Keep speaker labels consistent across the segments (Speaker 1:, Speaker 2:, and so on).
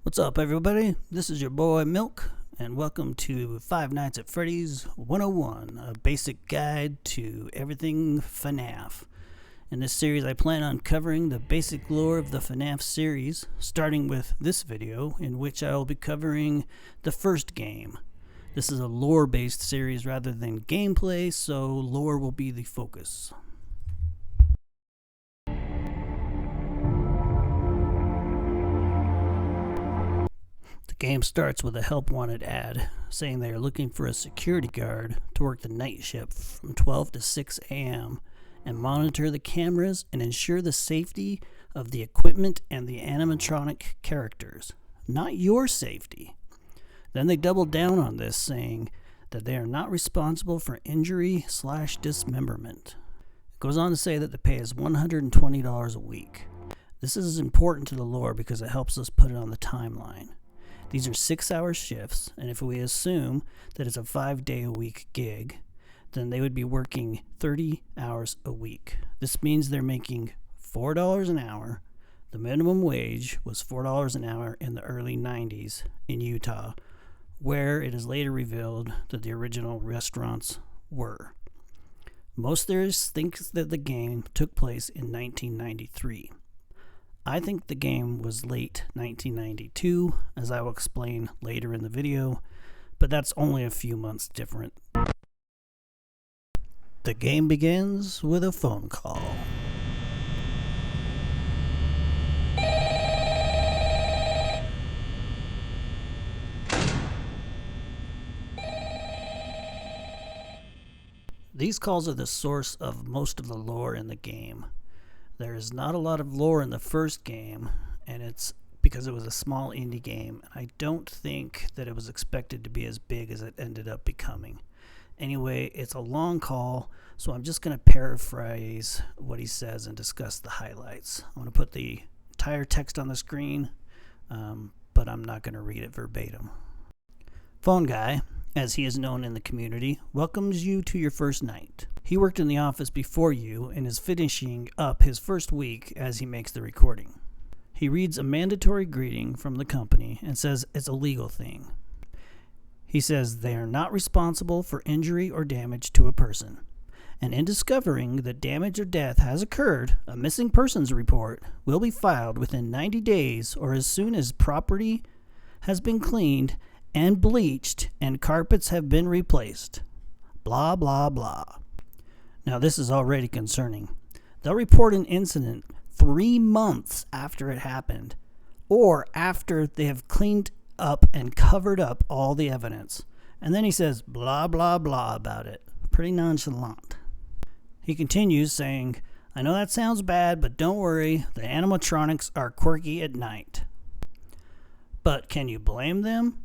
Speaker 1: What's up, everybody? This is your boy Milk, and welcome to Five Nights at Freddy's 101, a basic guide to everything FNAF. In this series, I plan on covering the basic lore of the FNAF series, starting with this video, in which I will be covering the first game. This is a lore-based series rather than gameplay, so lore will be the focus. The game starts with a help wanted ad saying they are looking for a security guard to work the night shift from 12 to 6 a.m. and monitor the cameras and ensure the safety of the equipment and the animatronic characters, not your safety. Then they double down on this, saying that they are not responsible for injury/dismemberment. It goes on to say that the pay is $120 a week. This is important to the lore because it helps us put it on the timeline. These are 6-hour shifts, and if we assume that it's a 5-day-a-week gig, then they would be working 30 hours a week. This means they're making $4 an hour. The minimum wage was $4 an hour in the early 90s in Utah, where it is later revealed that the original restaurants were. Most theorists think that the game took place in 1993. I think the game was late 1992, as I will explain later in the video, but that's only a few months different. The game begins with a phone call. These calls are the source of most of the lore in the game. There is not a lot of lore in the first game, and it's because it was a small indie game, and I don't think that it was expected to be as big as it ended up becoming. Anyway, it's a long call, so I'm just going to paraphrase what he says and discuss the highlights. I'm going to put the entire text on the screen, but I'm not going to read it verbatim. Phone guy, as he is known in the community, welcomes you to your first night. He worked in the office before you and is finishing up his first week as he makes the recording. He reads a mandatory greeting from the company and says it's a legal thing. He says they are not responsible for injury or damage to a person. And in discovering that damage or death has occurred, a missing persons report will be filed within 90 days or as soon as property has been cleaned and bleached and carpets have been replaced. Blah, blah, blah. Now this is already concerning. They'll report an incident 3 months after it happened, or after they have cleaned up and covered up all the evidence. And then he says blah, blah, blah about it. Pretty nonchalant. He continues saying, I know that sounds bad, but don't worry, the animatronics are quirky at night. But can you blame them?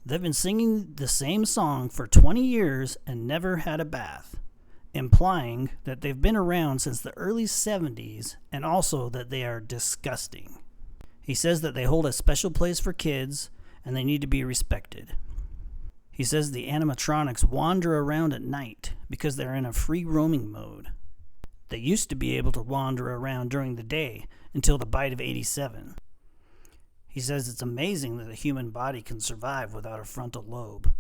Speaker 1: They've been singing the same song for 20 years and never had a bath, implying that they've been around since the early 70s and also that they are disgusting. He says that they hold a special place for kids and they need to be respected. He says the animatronics wander around at night because they're in a free roaming mode. They used to be able to wander around during the day until the bite of 87. He says it's amazing that a human body can survive without a frontal lobe.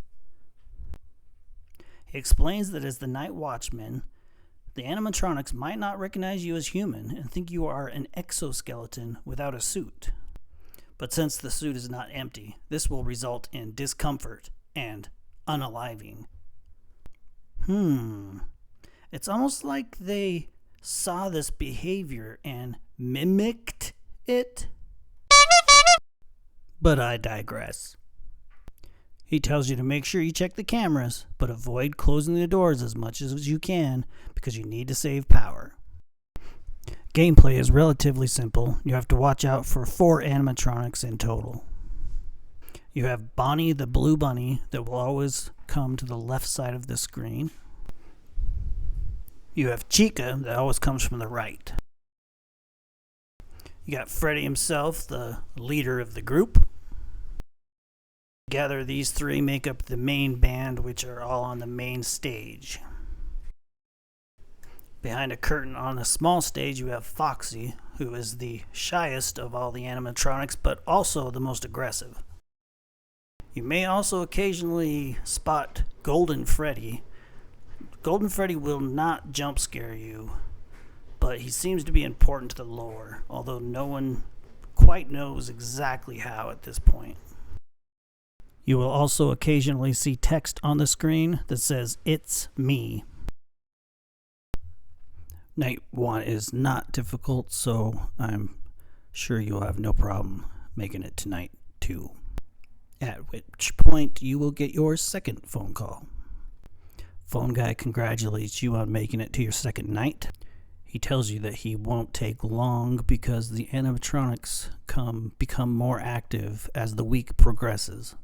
Speaker 1: He explains that as the night watchman, the animatronics might not recognize you as human and think you are an exoskeleton without a suit. But since the suit is not empty, this will result in discomfort and unaliving. It's almost like they saw this behavior and mimicked it. But I digress. He tells you to make sure you check the cameras, but avoid closing the doors as much as you can because you need to save power. Gameplay is relatively simple. You have to watch out for 4 animatronics in total. You have Bonnie the blue bunny that will always come to the left side of the screen. You have Chica that always comes from the right. You got Freddy himself, the leader of the group. Together, these 3 make up the main band, which are all on the main stage. Behind a curtain on a small stage, you have Foxy, who is the shyest of all the animatronics, but also the most aggressive. You may also occasionally spot Golden Freddy. Golden Freddy will not jump scare you, but he seems to be important to the lore, although no one quite knows exactly how at this point. You will also occasionally see text on the screen that says, "It's me." Night 1 is not difficult, so I'm sure you'll have no problem making it to night 2. At which point you will get your second phone call. Phone guy congratulates you on making it to your second night. He tells you that he won't take long because the animatronics become more active as the week progresses.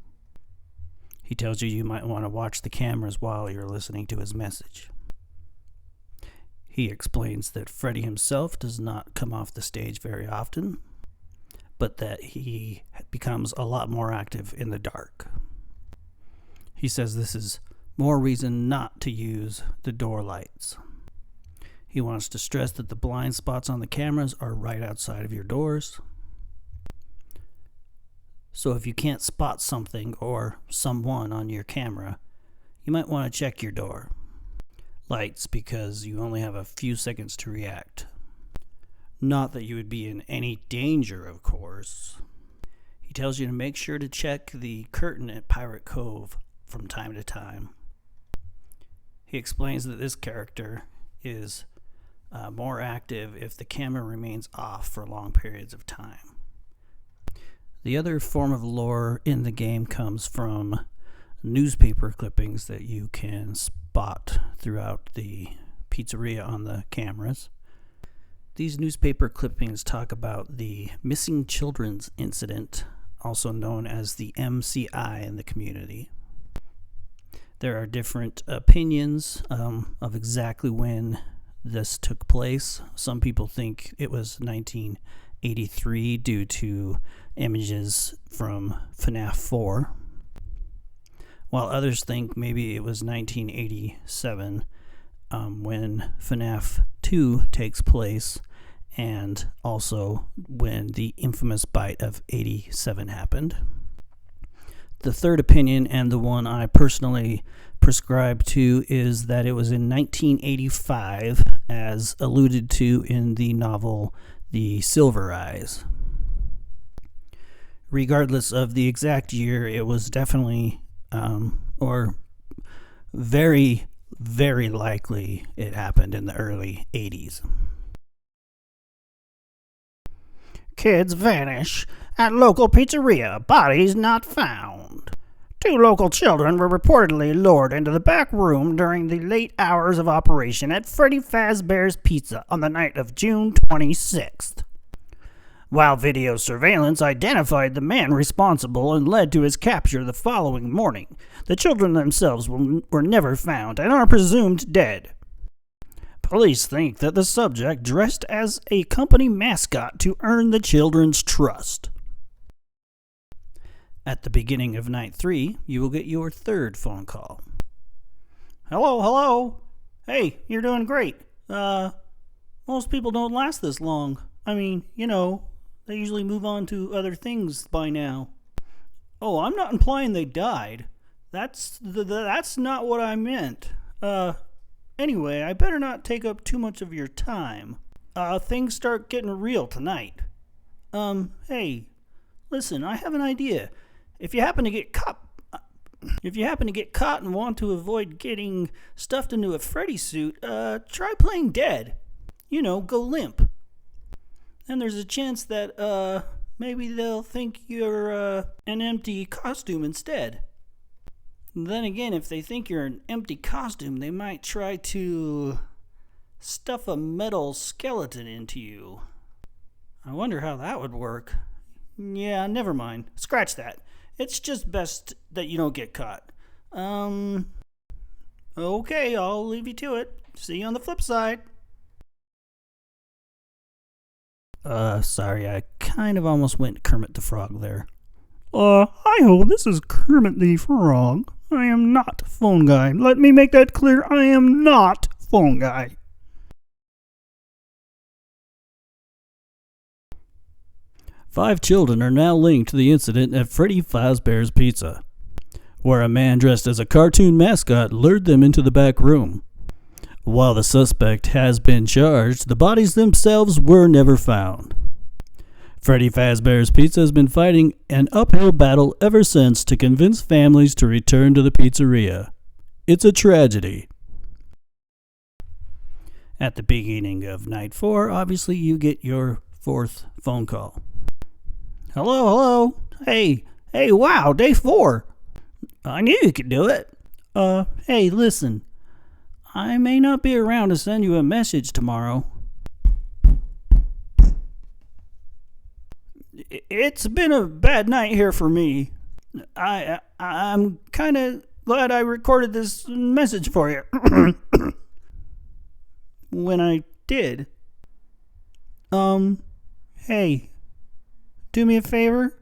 Speaker 1: He tells you might want to watch the cameras while you're listening to his message. He explains that Freddy himself does not come off the stage very often, but that he becomes a lot more active in the dark. He says this is more reason not to use the door lights. He wants to stress that the blind spots on the cameras are right outside of your doors. So if you can't spot something or someone on your camera, you might want to check your door lights because you only have a few seconds to react. Not that you would be in any danger, of course. He tells you to make sure to check the curtain at Pirate Cove from time to time. He explains that this character is more active if the camera remains off for long periods of time. The other form of lore in the game comes from newspaper clippings that you can spot throughout the pizzeria on the cameras. These newspaper clippings talk about the missing children's incident, also known as the MCI in the community. There are different opinions of exactly when this took place. Some people think it was 1983 due to images from FNAF 4, while others think maybe it was 1987 when FNAF 2 takes place, and also when the infamous bite of 87 happened. The third opinion, and the one I personally prescribe to, is that it was in 1985, as alluded to in the novel The Silver Eyes. Regardless of the exact year, it was definitely, or very, very likely it happened in the early 80s. Kids vanish at local pizzeria. Bodies not found. 2 local children were reportedly lured into the back room during the late hours of operation at Freddy Fazbear's Pizza on the night of June 26th. While video surveillance identified the man responsible and led to his capture the following morning, the children themselves were never found and are presumed dead. Police think that the subject dressed as a company mascot to earn the children's trust. At the beginning of night 3, you will get your third phone call. Hello? Hey, you're doing great. Most people don't last this long. I mean, they usually move on to other things by now. Oh, I'm not implying they died. That's not what I meant. Anyway, I better not take up too much of your time. Things start getting real tonight. Hey, listen, I have an idea. If you happen to get caught and want to avoid getting stuffed into a Freddy suit, try playing dead. Go limp. And there's a chance that maybe they'll think you're an empty costume instead. Then again, if they think you're an empty costume, they might try to stuff a metal skeleton into you. I wonder how that would work. Yeah, never mind. Scratch that. It's just best that you don't get caught. Okay, I'll leave you to it. See you on the flip side. Sorry, I kind of almost went Kermit the Frog there. Hi-ho, this is Kermit the Frog. I am not Phone Guy. Let me make that clear. I am not Phone Guy. 5 children are now linked to the incident at Freddy Fazbear's Pizza, where a man dressed as a cartoon mascot lured them into the back room. While the suspect has been charged, the bodies themselves were never found. Freddy Fazbear's Pizza has been fighting an uphill battle ever since to convince families to return to the pizzeria. It's a tragedy. At the beginning of night 4, obviously you get your 4th phone call. Hello? Hey, wow, day 4. I knew you could do it. Hey, listen. I may not be around to send you a message tomorrow. It's been a bad night here for me. I'm kind of glad I recorded this message for you. When I did. Hey, do me a favor?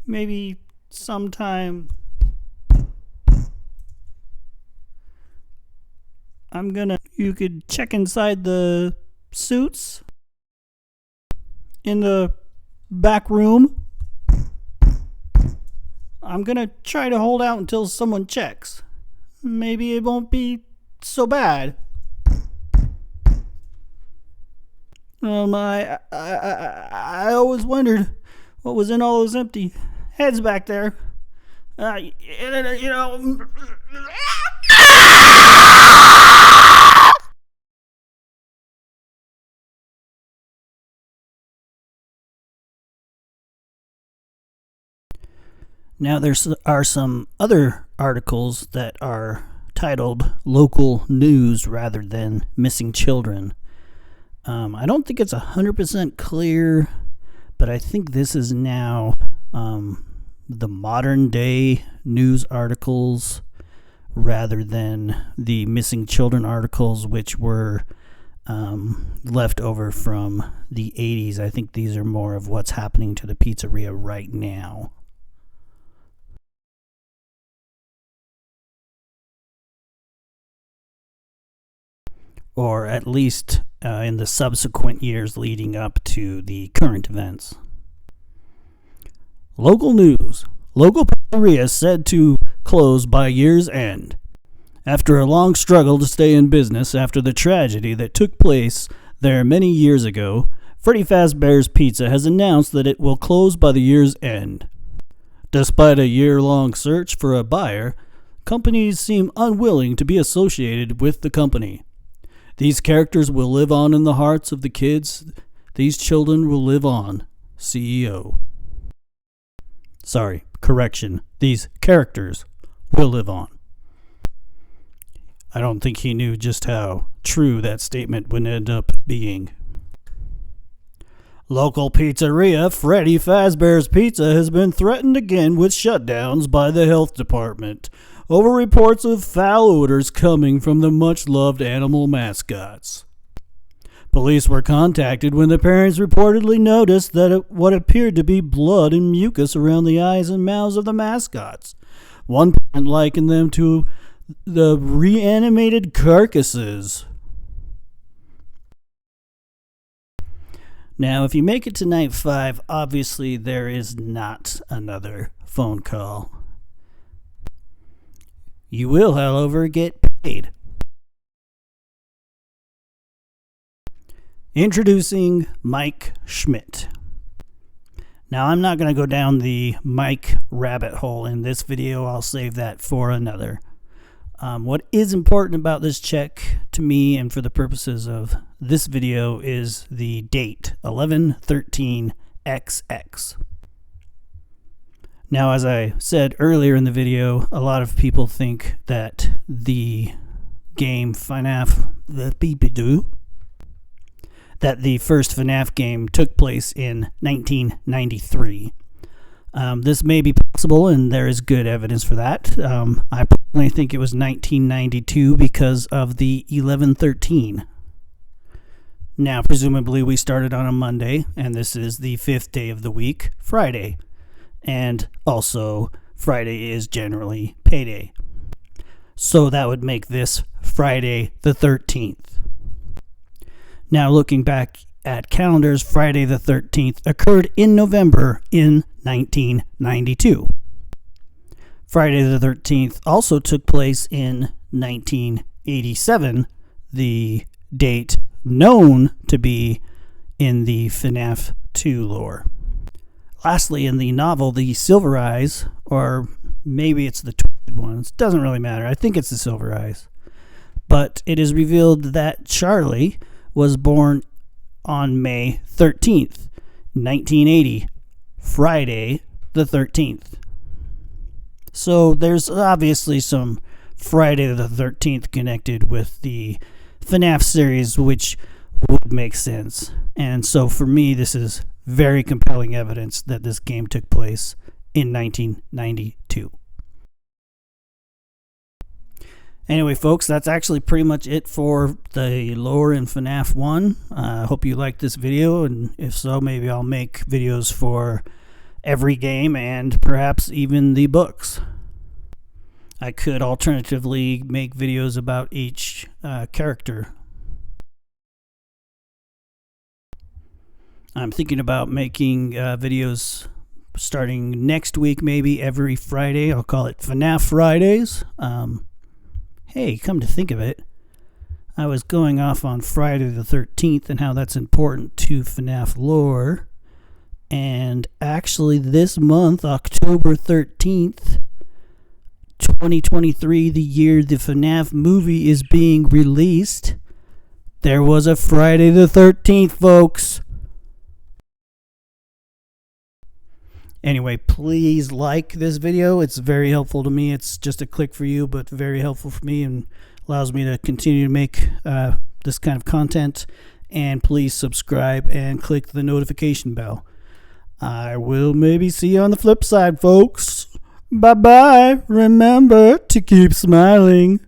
Speaker 1: Maybe sometime you could check inside the suits in the back room. I'm gonna try to hold out until someone checks. Maybe it won't be so bad. I always wondered what was in all those empty heads back there. Now there are some other articles that are titled Local News rather than Missing Children. I don't think it's 100% clear, but I think this is now the modern day news articles rather than the missing children articles, which were left over from the 80s. I think these are more of what's happening to the pizzeria right now. Or at least in the subsequent years leading up to the current events. Local news. Local pizzeria said to close by year's end. After a long struggle to stay in business after the tragedy that took place there many years ago, Freddy Fazbear's Pizza has announced that it will close by the year's end. Despite a year-long search for a buyer, companies seem unwilling to be associated with the company. These characters will live on in the hearts of the kids. These children will live on. CEO. Sorry, correction. These characters will live on. I don't think he knew just how true that statement would end up being. Local pizzeria Freddy Fazbear's Pizza has been threatened again with shutdowns by the health department over reports of foul odors coming from the much-loved animal mascots. Police were contacted when the parents reportedly noticed that what appeared to be blood and mucus around the eyes and mouths of the mascots. One parent likened them to the reanimated carcasses. Now, if you make it to night 5, obviously there is not another phone call. You will, however, get paid. Introducing Mike Schmidt. Now, I'm not going to go down the Mike rabbit hole in this video. I'll save that for another. What is important about this check to me and for the purposes of this video is the date, 11/13/XX. Now, as I said earlier in the video, a lot of people think that the game FNAF, that the first FNAF game took place in 1993. This may be possible, and there is good evidence for that. I personally think it was 1992 because of the 11/13. Now, presumably we started on a Monday, and this is the 5th day of the week, Friday. And also, Friday is generally payday. So that would make this Friday the 13th. Now, looking back at calendars Friday the 13th occurred in November in 1992. Friday the 13th also took place in 1987, the date known to be in the FNAF 2 lore. Lastly, in the novel The Silver Eyes, or maybe it's the Twisted Ones, doesn't really matter. I think it's the Silver Eyes. But it is revealed that Charlie was born on May 13th, 1980, Friday the 13th. So there's obviously some Friday the 13th connected with the FNAF series, which would make sense. And so for me, this is very compelling evidence that this game took place in 1992. Anyway, folks, that's actually pretty much it for the lore in FNAF 1. I hope you liked this video, and if so, maybe I'll make videos for every game and perhaps even the books. I could alternatively make videos about each character. I'm thinking about making videos starting next week, maybe every Friday. I'll call it FNAF Fridays. Hey, come to think of it, I was going off on Friday the 13th and how that's important to FNAF lore. And actually this month, October 13th, 2023, the year the FNAF movie is being released, there was a Friday the 13th, folks. Anyway, please like this video. It's very helpful to me. It's just a click for you, but very helpful for me and allows me to continue to make this kind of content. And please subscribe and click the notification bell. I will maybe see you on the flip side, folks. Bye-bye. Remember to keep smiling.